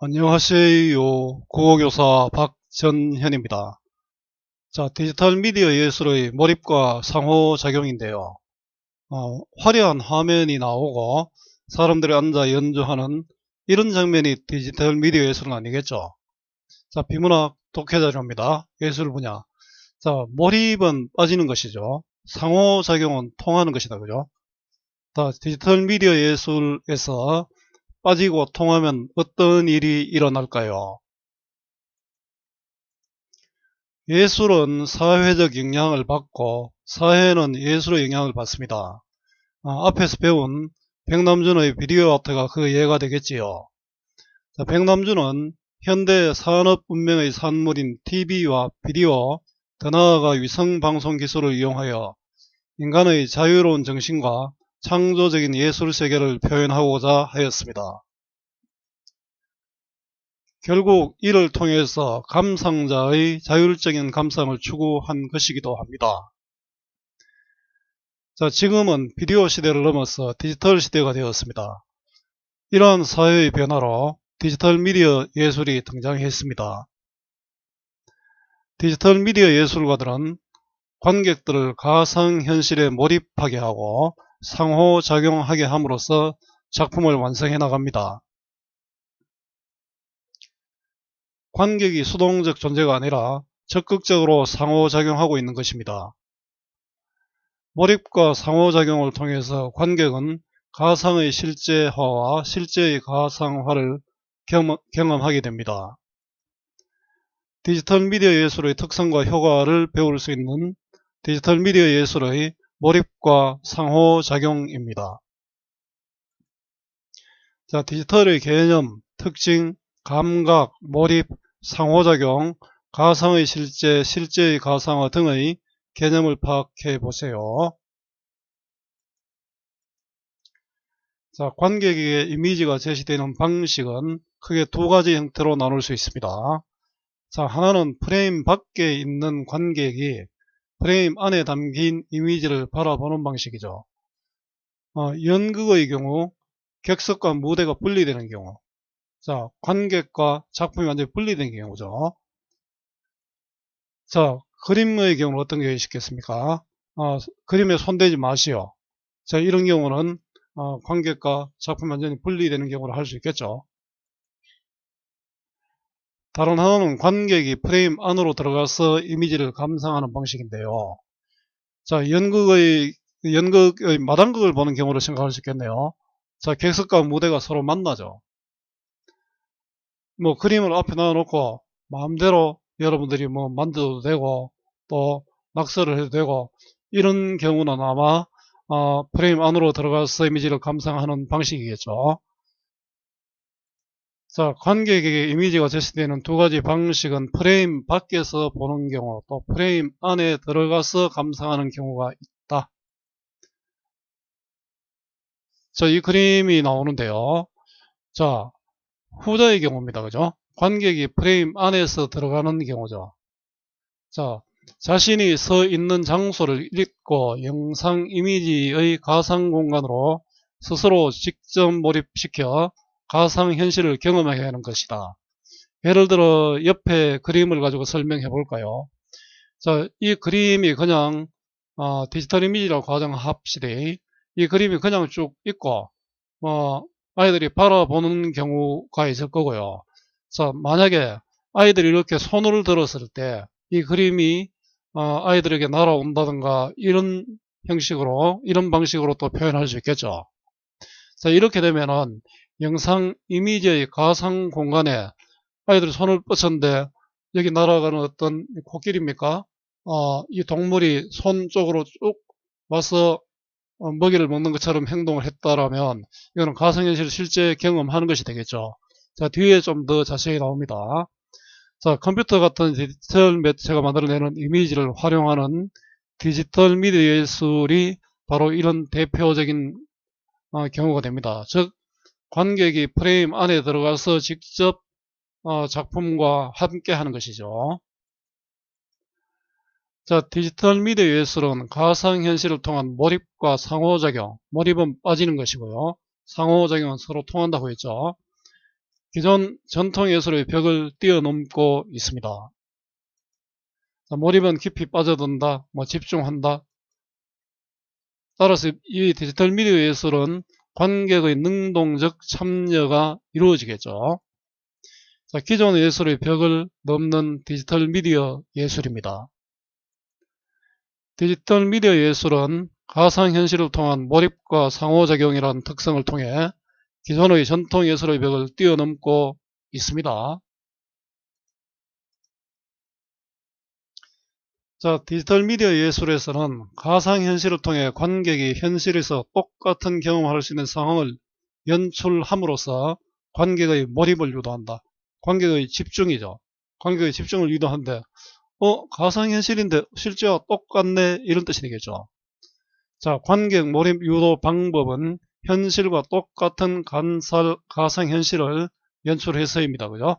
안녕하세요. 국어교사 박전현입니다. 자, 디지털 미디어 예술의 몰입과 상호작용인데요. 화려한 화면이 나오고 사람들이 앉아 연주하는 이런 장면이 디지털 미디어 예술은 아니겠죠. 자, 비문학 독해자료입니다. 예술 분야. 자, 몰입은 빠지는 것이죠. 상호작용은 통하는 것이다. 그죠? 자, 디지털 미디어 예술에서 빠지고 통하면 어떤 일이 일어날까요? 예술은 사회적 영향을 받고 사회는 예술의 영향을 받습니다. 앞에서 배운 백남준의 비디오 아트가 그 예가 되겠지요. 자, 백남준은 현대 산업 문명의 산물인 TV와 비디오, 더 나아가 위성방송 기술을 이용하여 인간의 자유로운 정신과 창조적인 예술 세계를 표현하고자 하였습니다. 결국 이를 통해서 감상자의 자율적인 감상을 추구한 것이기도 합니다. 자, 지금은 비디오 시대를 넘어서 디지털 시대가 되었습니다. 이러한 사회의 변화로 디지털 미디어 예술이 등장했습니다. 디지털 미디어 예술가들은 관객들을 가상현실에 몰입하게 하고 상호작용하게 함으로써 작품을 완성해 나갑니다. 관객이 수동적 존재가 아니라 적극적으로 상호작용하고 있는 것입니다. 몰입과 상호작용을 통해서 관객은 가상의 실제화와 실제의 가상화를 경험하게 됩니다. 디지털 미디어 예술의 특성과 효과를 배울 수 있는 디지털 미디어 예술의 몰입과 상호작용입니다. 자, 디지털의 개념, 특징, 감각, 몰입, 상호작용, 가상의 실제, 실제의 가상화 등의 개념을 파악해 보세요. 자, 관객에게 이미지가 제시되는 방식은 크게 두 가지 형태로 나눌 수 있습니다. 자, 하나는 프레임 밖에 있는 관객이 프레임 안에 담긴 이미지를 바라보는 방식이죠. 연극의 경우 객석과 무대가 분리되는 경우, 자, 관객과 작품이 완전히 분리된 경우죠. 자, 그림의 경우는 어떤 게 있겠습니까? 그림에 손대지 마시오. 자, 이런 경우는 관객과 작품이 완전히 분리되는 경우를 할 수 있겠죠. 다른 하나는 관객이 프레임 안으로 들어가서 이미지를 감상하는 방식인데요. 자, 연극의 마당극을 보는 경우를 생각할 수 있겠네요. 자, 객석과 무대가 서로 만나죠. 뭐 그림을 앞에 놔놓고 마음대로 여러분들이 뭐 만져도 되고 또 낙서를 해도 되고 이런 경우는 아마 프레임 안으로 들어가서 이미지를 감상하는 방식이겠죠. 자, 관객에게 이미지가 제시되는 두 가지 방식은 프레임 밖에서 보는 경우 또 프레임 안에 들어가서 감상하는 경우가 있다. 자, 이 그림이 나오는데요. 자, 후자의 경우입니다. 그죠? 관객이 프레임 안에서 들어가는 경우죠. 자, 자신이 서 있는 장소를 읽고 영상 이미지의 가상 공간으로 스스로 직접 몰입시켜 가상 현실을 경험하게 하는 것이다. 예를 들어 옆에 그림을 가지고 설명해 볼까요? 자, 이 그림이 그냥 디지털 이미지라고 가정합시다. 이 그림이 그냥 쭉 있고 아이들이 바라보는 경우가 있을 거고요. 자, 만약에 아이들이 이렇게 손을 들었을 때 이 그림이 아이들에게 날아온다든가 이런 형식으로 이런 방식으로 또 표현할 수 있겠죠. 자, 이렇게 되면은 영상 이미지의 가상 공간에 아이들이 손을 뻗쳤는데 여기 날아가는 어떤 코끼리입니까? 이 동물이 손 쪽으로 쭉 와서 먹이를 먹는 것처럼 행동을 했다라면 이거는 가상현실 실제 경험하는 것이 되겠죠. 자, 뒤에 좀 더 자세히 나옵니다. 자, 컴퓨터 같은 디지털 매체가 만들어내는 이미지를 활용하는 디지털 미디어 예술이 바로 이런 대표적인 경우가 됩니다. 즉, 관객이 프레임 안에 들어가서 직접 작품과 함께 하는 것이죠. 자, 디지털 미디어 예술은 가상현실을 통한 몰입과 상호작용, 몰입은 빠지는 것이고요. 상호작용은 서로 통한다고 했죠. 기존 전통 예술의 벽을 뛰어넘고 있습니다. 자, 몰입은 깊이 빠져든다, 집중한다. 따라서 이 디지털 미디어 예술은 관객의 능동적 참여가 이루어지겠죠. 자, 기존의 예술의 벽을 넘는 디지털 미디어 예술입니다. 디지털 미디어 예술은 가상현실을 통한 몰입과 상호작용이라는 특성을 통해 기존의 전통 예술의 벽을 뛰어넘고 있습니다. 자, 디지털 미디어 예술에서는 가상현실을 통해 관객이 현실에서 똑같은 경험을 할 수 있는 상황을 연출함으로써 관객의 몰입을 유도한다. 관객의 집중이죠. 관객의 집중을 유도하는데 가상현실인데 실제와 똑같네, 이런 뜻이 되겠죠. 자, 관객 몰입 유도 방법은 현실과 똑같은 가상현실을 연출해서입니다. 그죠?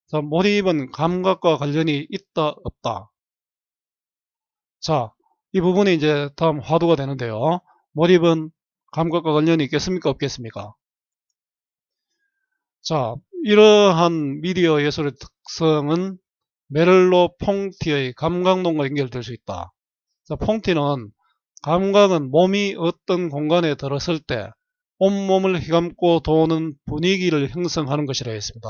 자, 몰입은 감각과 관련이 있다, 없다. 자, 이 부분이 이제 다음 화두가 되는데요. 몰입은 감각과 관련이 있겠습니까, 없겠습니까? 자, 이러한 미디어 예술의 특성은 메를로 퐁티의 감각론과 연결될 수 있다. 자, 퐁티는 감각은 몸이 어떤 공간에 들었을 때 온몸을 휘감고 도는 분위기를 형성하는 것이라 했습니다.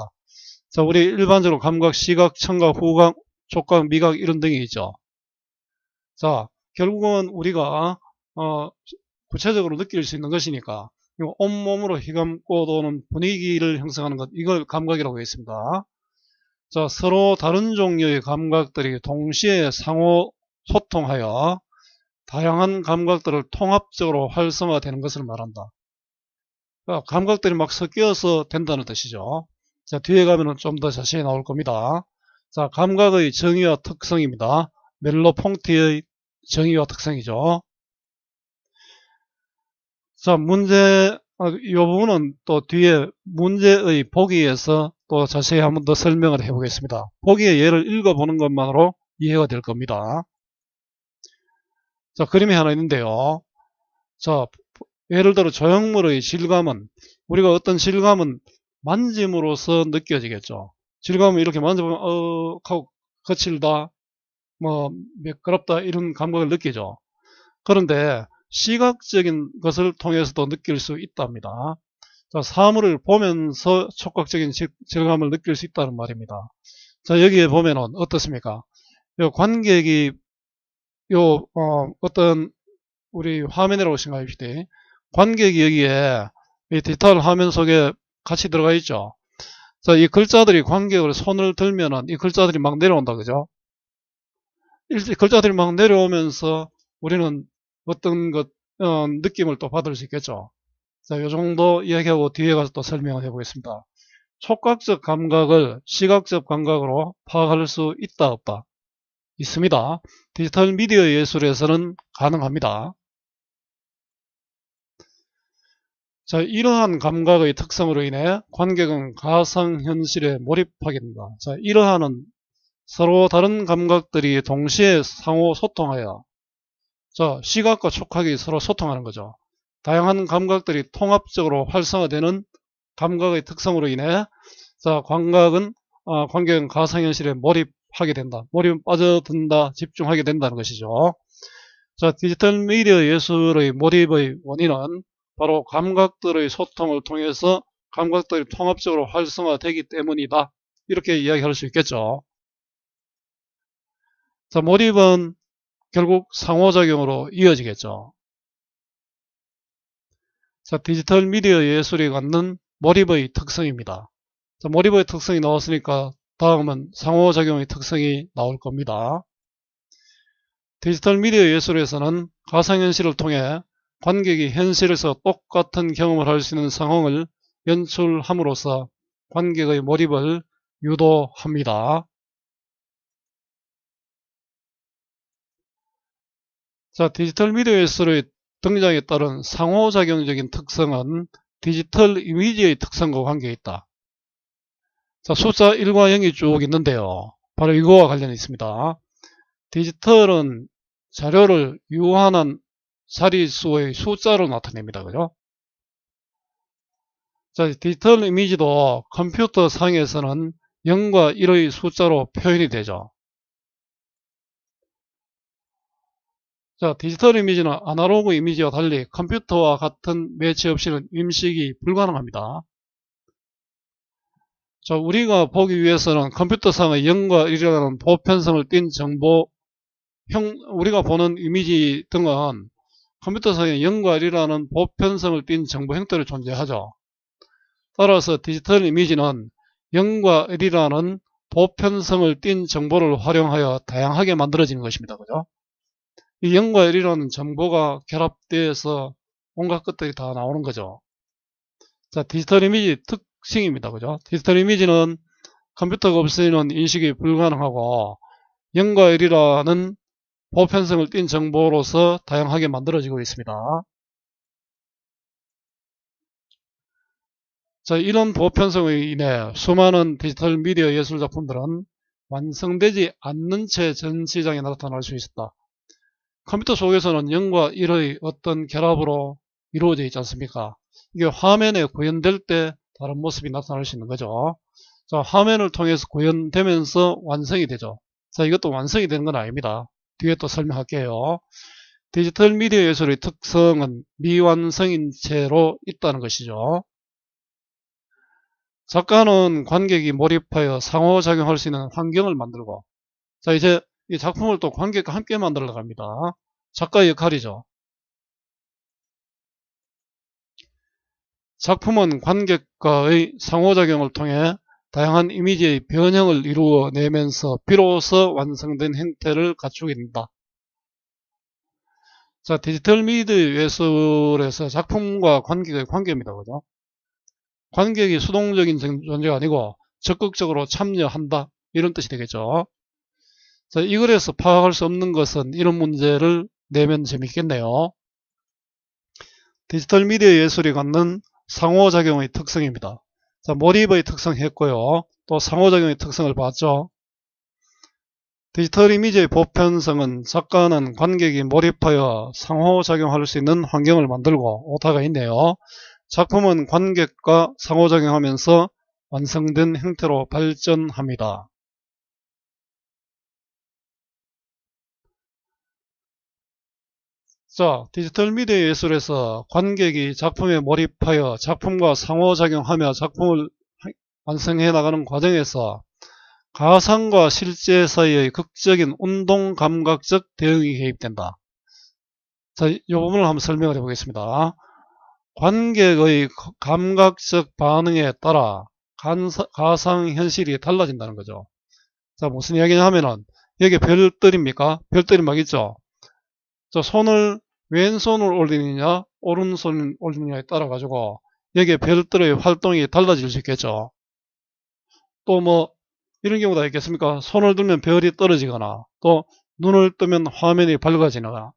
자, 우리 일반적으로 감각, 시각, 청각, 후각, 촉각, 미각 이런 등이 있죠. 자, 결국은 우리가 구체적으로 느낄 수 있는 것이니까 온몸으로 휘감고 도는 분위기를 형성하는 것, 이걸 감각이라고 했습니다. 자, 서로 다른 종류의 감각들이 동시에 상호 소통하여 다양한 감각들을 통합적으로 활성화되는 것을 말한다. 그러니까 감각들이 막 섞여서 된다는 뜻이죠. 자, 뒤에 가면은 좀 더 자세히 나올 겁니다. 자, 감각의 정의와 특성입니다. 멜로퐁티의 정의와 특성이죠. 자, 이 부분은 또 뒤에 문제의 보기에서 또 자세히 한번 더 설명을 해보겠습니다. 보기의 예를 읽어보는 것만으로 이해가 될 겁니다. 자, 그림이 하나 있는데요. 자, 예를 들어 조형물의 질감은, 우리가 어떤 질감은 만짐으로써 느껴지겠죠. 질감은 이렇게 만져보면 하고 거칠다, 매끄럽다, 이런 감각을 느끼죠. 그런데 시각적인 것을 통해서도 느낄 수 있답니다. 자, 사물을 보면서 촉각적인 질감을 느낄 수 있다는 말입니다. 자, 여기에 보면은 어떻습니까? 요 관객이 어떤 우리 화면이라고 생각합시다. 관객이 여기에 이 디지털 화면 속에 같이 들어가 있죠. 자, 이 글자들이 관객을 손을 들면은 이 글자들이 막 내려온다, 그죠? 글자들이 막 내려오면서 우리는 어떤 느낌을 또 받을 수 있겠죠. 자, 요 정도 이야기하고 뒤에 가서 또 설명을 해보겠습니다. 촉각적 감각을 시각적 감각으로 파악할 수 있다, 없다? 있습니다. 디지털 미디어 예술에서는 가능합니다. 자, 이러한 감각의 특성으로 인해 관객은 가상현실에 몰입하게 됩니다. 자, 이러한 서로 다른 감각들이 동시에 상호 소통하여, 자, 시각과 촉각이 서로 소통하는 거죠. 다양한 감각들이 통합적으로 활성화되는 감각의 특성으로 인해, 자, 관객은 가상현실에 몰입하게 된다. 몰입은 빠져든다, 집중하게 된다는 것이죠. 자, 디지털 미디어 예술의 몰입의 원인은 바로 감각들의 소통을 통해서 감각들이 통합적으로 활성화되기 때문이다. 이렇게 이야기할 수 있겠죠. 자, 몰입은 결국 상호작용으로 이어지겠죠. 자, 디지털 미디어 예술이 갖는 몰입의 특성입니다. 자, 몰입의 특성이 나왔으니까 다음은 상호작용의 특성이 나올 겁니다. 디지털 미디어 예술에서는 가상현실을 통해 관객이 현실에서 똑같은 경험을 할 수 있는 상황을 연출함으로써 관객의 몰입을 유도합니다. 자, 디지털 미디어 예술의 등장에 따른 상호작용적인 특성은 디지털 이미지의 특성과 관계가 있다. 자, 숫자 1과 0이 쭉 있는데요. 바로 이거와 관련이 있습니다. 디지털은 자료를 유한한 자릿수의 숫자로 나타냅니다. 그죠? 자, 디지털 이미지도 컴퓨터 상에서는 0과 1의 숫자로 표현이 되죠. 자, 디지털 이미지는 아날로그 이미지와 달리 컴퓨터와 같은 매체 없이는 인식이 불가능합니다. 자, 우리가 보기 위해서는 컴퓨터상의 0과 1이라는 보편성을 띤 정보, 우리가 보는 이미지 등은 컴퓨터상에 0과 1이라는 보편성을 띤 정보 형태로 존재하죠. 따라서 디지털 이미지는 0과 1이라는 보편성을 띤 정보를 활용하여 다양하게 만들어지는 것입니다. 그죠? 이 0과 1이라는 정보가 결합되어서 온갖 것들이 다 나오는 거죠. 자, 디지털 이미지 특징입니다. 그죠? 디지털 이미지는 컴퓨터가 없이는 인식이 불가능하고 0과 1이라는 보편성을 띤 정보로서 다양하게 만들어지고 있습니다. 자, 이런 보편성으로 인해 수많은 디지털 미디어 예술 작품들은 완성되지 않는 채 전 시장에 나타날 수 있었다. 컴퓨터 속에서는 0과 1의 어떤 결합으로 이루어져 있지 않습니까? 이게 화면에 구현될 때 다른 모습이 나타날 수 있는 거죠. 자, 화면을 통해서 구현되면서 완성이 되죠. 자, 이것도 완성이 되는 건 아닙니다. 뒤에 또 설명할게요. 디지털 미디어 예술의 특성은 미완성인 채로 있다는 것이죠. 작가는 관객이 몰입하여 상호작용할 수 있는 환경을 만들고, 자, 이제 이 작품을 또 관객과 함께 만들어 갑니다. 작가의 역할이죠. 작품은 관객과의 상호작용을 통해 다양한 이미지의 변형을 이루어내면서 비로소 완성된 형태를 갖추게 된다. 자, 디지털 미디어 예술에서 작품과 관객의 관계입니다. 그죠? 관객이 수동적인 존재가 아니고 적극적으로 참여한다. 이런 뜻이 되겠죠. 자, 이 글에서 파악할 수 없는 것은 이런 문제를 내면 재밌겠네요. 디지털 미디어 예술이 갖는 상호작용의 특성입니다. 자, 몰입의 특성 했고요. 또 상호작용의 특성을 봤죠. 디지털 이미지의 보편성은 작가는 관객이 몰입하여 상호작용할 수 있는 환경을 만들고, 오타가 있네요. 작품은 관객과 상호작용하면서 완성된 형태로 발전합니다. 자, 디지털 미디어 예술에서 관객이 작품에 몰입하여 작품과 상호작용하며 작품을 완성해 나가는 과정에서 가상과 실제 사이의 극적인 운동감각적 대응이 개입된다. 자, 이 부분을 한번 설명을 해보겠습니다. 관객의 감각적 반응에 따라 가상현실이 달라진다는 거죠. 자, 무슨 이야기냐 하면은, 여기 별들입니까? 별들이 막 있죠? 자, 손을 왼손을 올리느냐, 오른손을 올리느냐에 따라 가지고, 여기에 별들의 활동이 달라질 수 있겠죠. 또 뭐, 이런 경우도 있겠습니까? 손을 들면 별이 떨어지거나, 또 눈을 뜨면 화면이 밝아지거나,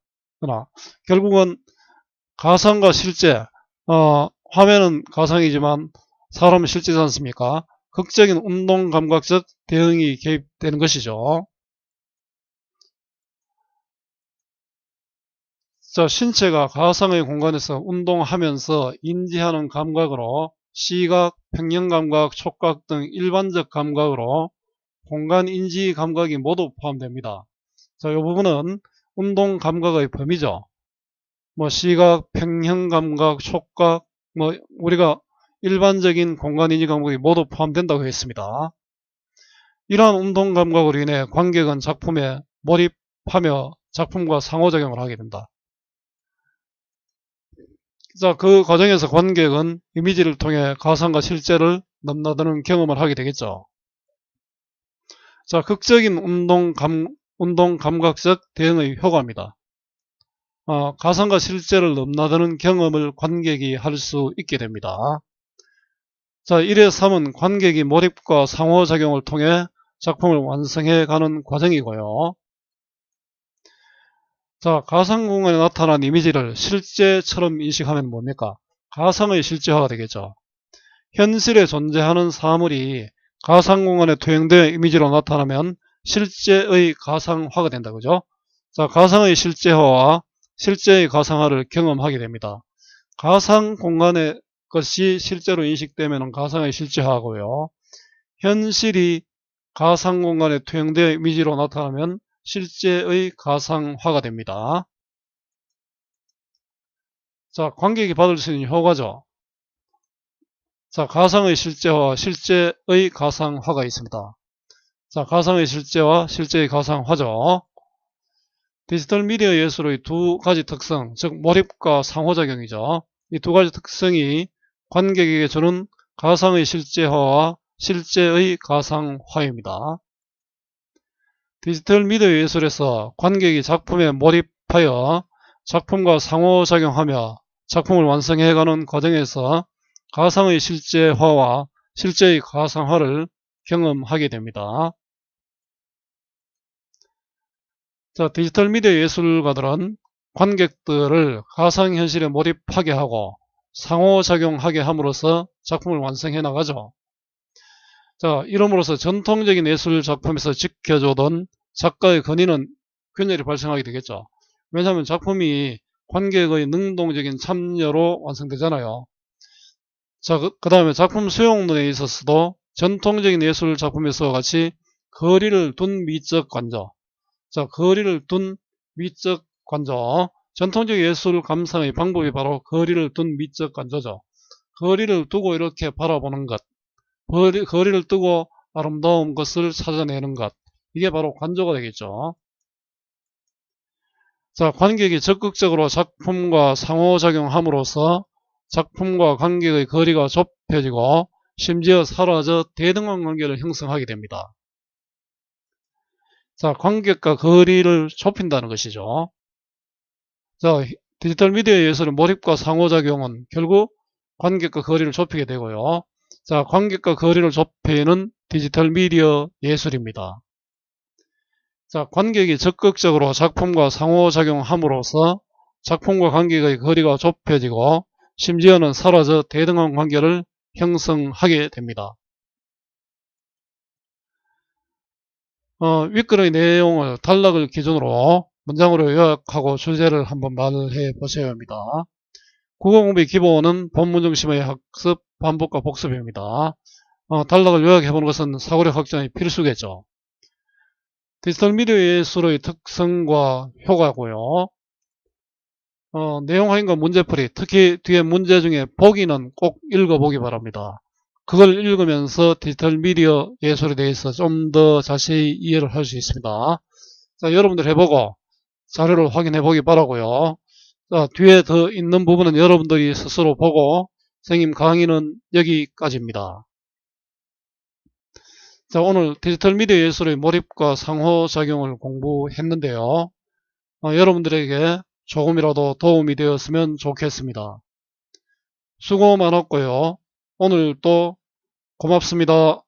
결국은 가상과 실제, 화면은 가상이지만 사람은 실제지 않습니까? 극적인 운동감각적 대응이 개입되는 것이죠. 자, 신체가 가상의 공간에서 운동하면서 인지하는 감각으로 시각, 평형감각, 촉각 등 일반적 감각으로 공간 인지 감각이 모두 포함됩니다. 자, 이 부분은 운동 감각의 범위죠. 뭐 시각, 평형 감각, 촉각, 뭐 우리가 일반적인 공간 인지 감각이 모두 포함된다고 했습니다. 이러한 운동 감각으로 인해 관객은 작품에 몰입하며 작품과 상호작용을 하게 된다. 자, 그 과정에서 관객은 이미지를 통해 가상과 실제를 넘나드는 경험을 하게 되겠죠. 자, 극적인 운동 감각적 대응의 효과입니다. 가상과 실제를 넘나드는 경험을 관객이 할 수 있게 됩니다. 자, 1의 3은 관객이 몰입과 상호작용을 통해 작품을 완성해 가는 과정이고요. 자, 가상 공간에 나타난 이미지를 실제처럼 인식하면 뭡니까? 가상의 실제화가 되겠죠. 현실에 존재하는 사물이 가상 공간에 투영되어 이미지로 나타나면 실제의 가상화가 된다. 그죠? 자, 가상의 실제화와 실제의 가상화를 경험하게 됩니다. 가상 공간에 것이 실제로 인식되면 가상의 실제화고요. 현실이 가상 공간에 투영되어 이미지로 나타나면 실제의 가상화가 됩니다. 자, 관객이 받을 수 있는 효과죠. 자, 가상의 실제와 실제의 가상화가 있습니다. 자, 가상의 실제와 실제의 가상화죠. 디지털 미디어 예술의 두 가지 특성, 즉 몰입과 상호작용이죠. 이 두 가지 특성이 관객에게 주는 가상의 실제화와 실제의 가상화입니다. 디지털 미디어 예술에서 관객이 작품에 몰입하여 작품과 상호작용하며 작품을 완성해가는 과정에서 가상의 실제화와 실제의 가상화를 경험하게 됩니다. 자, 디지털 미디어 예술가들은 관객들을 가상현실에 몰입하게 하고 상호작용하게 함으로써 작품을 완성해 나가죠. 자, 이름으로써 전통적인 예술 작품에서 지켜주던 작가의 권위는 균열이 발생하게 되겠죠. 왜냐하면 작품이 관객의 능동적인 참여로 완성되잖아요. 자, 그 다음에 작품 수용론에 있어서도 전통적인 예술 작품에서 같이 거리를 둔 미적 관조. 자, 거리를 둔 미적 관조. 전통적 예술 감상의 방법이 바로 거리를 둔 미적 관조죠. 거리를 두고 이렇게 바라보는 것. 거리를 두고 아름다운 것을 찾아내는 것. 이게 바로 관조가 되겠죠. 자, 관객이 적극적으로 작품과 상호작용함으로써 작품과 관객의 거리가 좁혀지고 심지어 사라져 대등한 관계를 형성하게 됩니다. 자, 관객과 거리를 좁힌다는 것이죠. 자, 디지털 미디어 예술의 몰입과 상호작용은 결국 관객과 거리를 좁히게 되고요. 자, 관객과 거리를 좁히는 디지털 미디어 예술입니다. 자, 관객이 적극적으로 작품과 상호작용함으로써 작품과 관객의 거리가 좁혀지고 심지어는 사라져 대등한 관계를 형성하게 됩니다. 윗글의 내용을 단락을 기준으로 문장으로 요약하고 주제를 한번 말해 보셔야 합니다. 국어 공부의 기본은 본문 중심의 학습, 반복과 복습입니다. 단락을 요약해보는 것은 사고력 확장의 필수겠죠. 디지털 미디어 예술의 특성과 효과고요. 내용 확인과 문제풀이, 특히 뒤에 문제 중에 보기는 꼭 읽어보기 바랍니다. 그걸 읽으면서 디지털 미디어 예술에 대해서 좀 더 자세히 이해를 할 수 있습니다. 자, 여러분들 해보고 자료를 확인해 보기 바라고요. 자, 뒤에 더 있는 부분은 여러분들이 스스로 보고 선생님 강의는 여기까지입니다. 자, 오늘 디지털 미디어 예술의 몰입과 상호작용을 공부했는데요. 여러분들에게 조금이라도 도움이 되었으면 좋겠습니다. 수고 많았고요. 오늘도 고맙습니다.